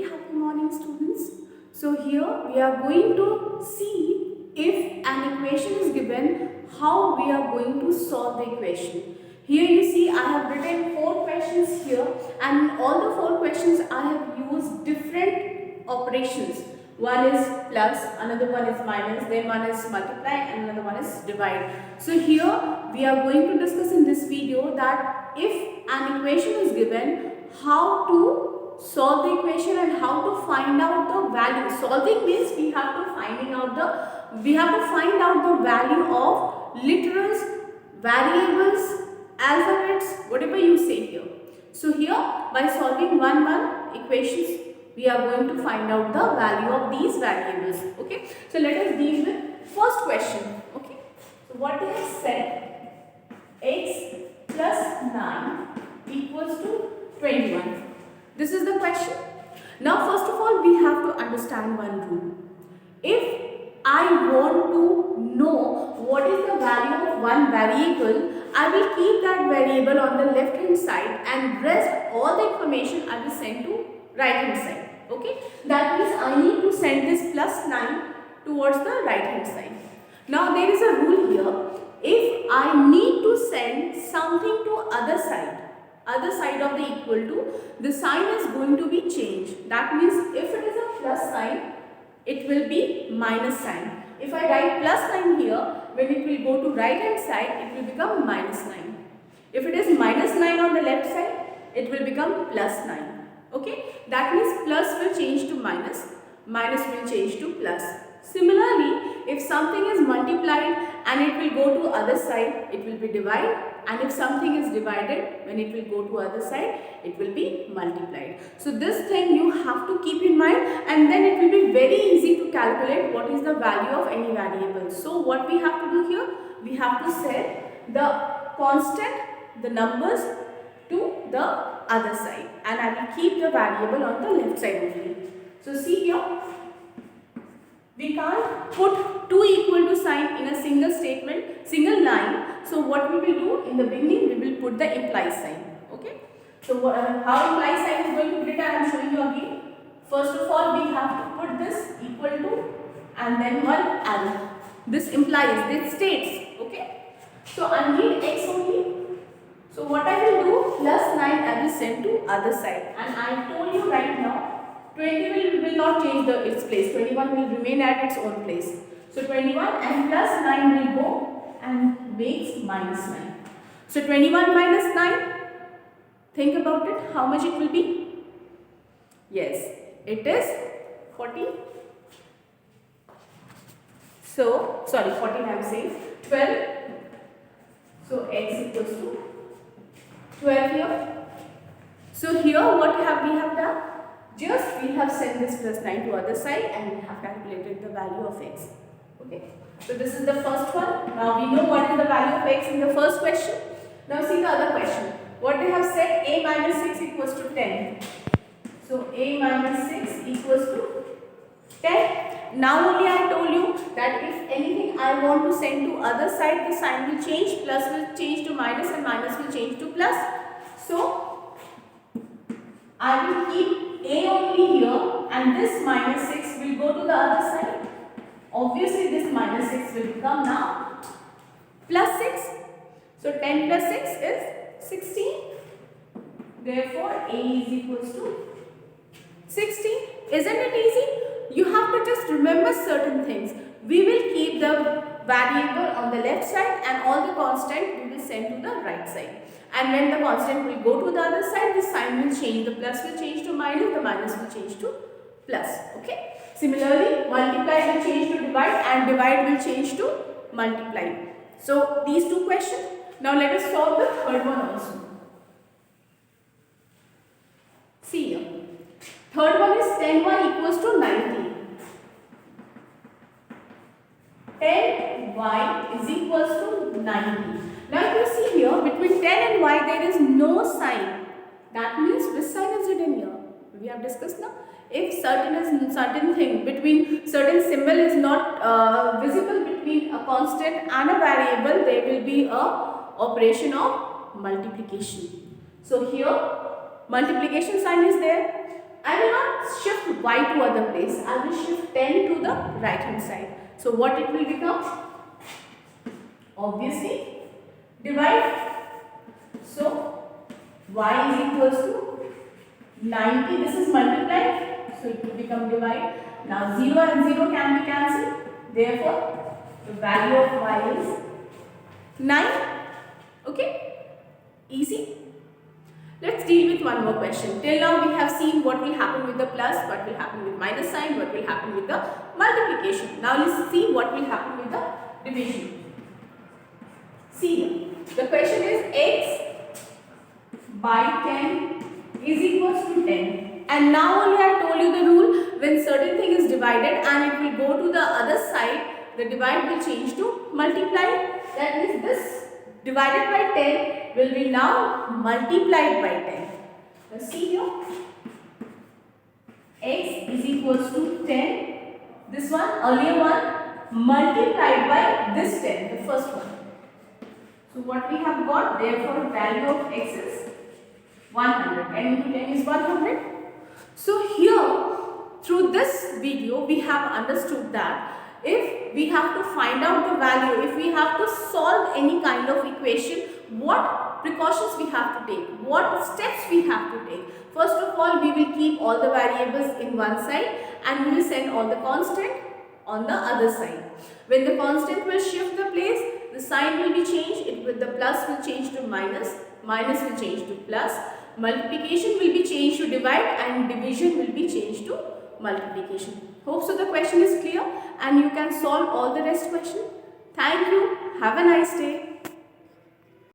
very happy morning, students. So here we are going to see if an equation is given, how we are going to solve the equation. Here you see I have written 4 questions here, and in all the 4 questions I have used different operations. One is plus, another one is minus, then one is multiply, and another one is divide. So here we are going to discuss in this video that if an equation is given, how to solve the equation and how to find out the value. Solving means we have to find out the value of literals, variables, alphabets, whatever you say here. So here by solving one equations, we are going to find out the value of these variables. Okay, so let us deal with first question. Okay, so what they have said, x plus 9 equals to 21. This is the question. Now first of all we have to understand one rule. If I want to know what is the value of one variable, I will keep that variable on the left hand side and rest all the information I will send to right hand side. Okay, that means I need to send this plus 9 towards the right hand side. Now there is a rule here. If I need to send something to other side of the equal to, the sign is going to be changed. That means if it is a plus sign, it will be minus sign. If I write plus sign here, when it will go to right hand side, it will become minus 9. If it is minus 9 on the left side, it will become plus 9. Okay, that means plus will change to minus, minus will change to plus. Similarly, if something is multiplied and it will go to other side, it will be divided, and if something is divided, when it will go to other side, it will be multiplied. So this thing you have to keep in mind, and then it will be very easy to calculate what is the value of any variable. So what we have to do here, we have to set the constant, the numbers to the other side, and I will keep the variable on the left side only. So see here, we can't put two equal to sign in a single statement, single line. So what we will do in the beginning, we will put the imply sign. Okay. So how imply sign is going to be written, I am showing you again. First of all, we have to put this equal to and then one arrow. This implies, this states. Okay. So I need x only. So what I will do, plus 9 I will send to other side, and I told you right now 20 will not change its place, 21 will remain at its own place. So 21 and plus 9 will go and makes minus 9. So 21 minus 9, think about it, how much it will be? Yes, it is 40. So, sorry, 14 I am saying, 12. So x equals to 12 here. So here what we have done? Just we have sent this plus 9 to other side and we have calculated the value of x. Okay. So this is the first one. Now we know what is the value of x in the first question. Now see the other question. What they have said, a minus 6 equals to 10. So a minus 6 equals to 10. Now only I told you that if anything I want to send to other side, the sign will change, plus will change to minus and minus will change to plus. So I will keep a only here and this minus 6 will go to the other side. Obviously this minus 6 will become now plus 6. So 10 plus 6 is 16. Therefore a is equals to 16. Isn't it easy? You have to just remember certain things. We will keep the variable on the left side and all the constant we will send to the right side. And when the constant will go to the other side, the sign will change. The plus will change to minus, the minus will change to plus. Okay. Similarly, multiply will change to divide and divide will change to multiply. So these two questions. Now let us solve the third one also. See here. Third one is 10y equals to 90. 10y is equals to 90. Now if you see here, between 10 and y there is no sign. That means which sign is written here? We have discussed now. If certain thing between certain symbol is not visible between a constant and a variable, there will be a operation of multiplication. So here multiplication sign is there. I will not shift y to other place. I will shift 10 to the right hand side. So what it will become? Obviously, divide. So y is equals to 90. This is multiplied. So it will become divide. Now 0 and 0 can be cancelled. Therefore, the value of y is 9. Okay? Easy. Let's deal with one more question. Till now we have seen what will happen with the plus, what will happen with minus sign, what will happen with the multiplication. Now let's see what will happen with the division. See, the question is x by 10 is equals to 10. And now only I have told you the rule, when certain thing is divided and it will go to the other side, the divide will change to multiply. That means this divided by 10 will be now multiplied by 10. Now see here, x is equals to 10. This one, earlier one, multiplied by this 10, the first one. So what we have got, therefore value of x is 100. 10 into 10 is 100. So here, through this video, we have understood that if we have to find out the value, if we have to solve any kind of equation, what precautions we have to take, what steps we have to take. First of all, we will keep all the variables in one side and we will send all the constant on the other side. When the constant will shift the place, the sign will be changed. The plus will change to minus, minus will change to plus, multiplication will be changed to divide, and division will be changed to multiplication. Hope so the question is clear and you can solve all the rest question. Thank you. Have a nice day.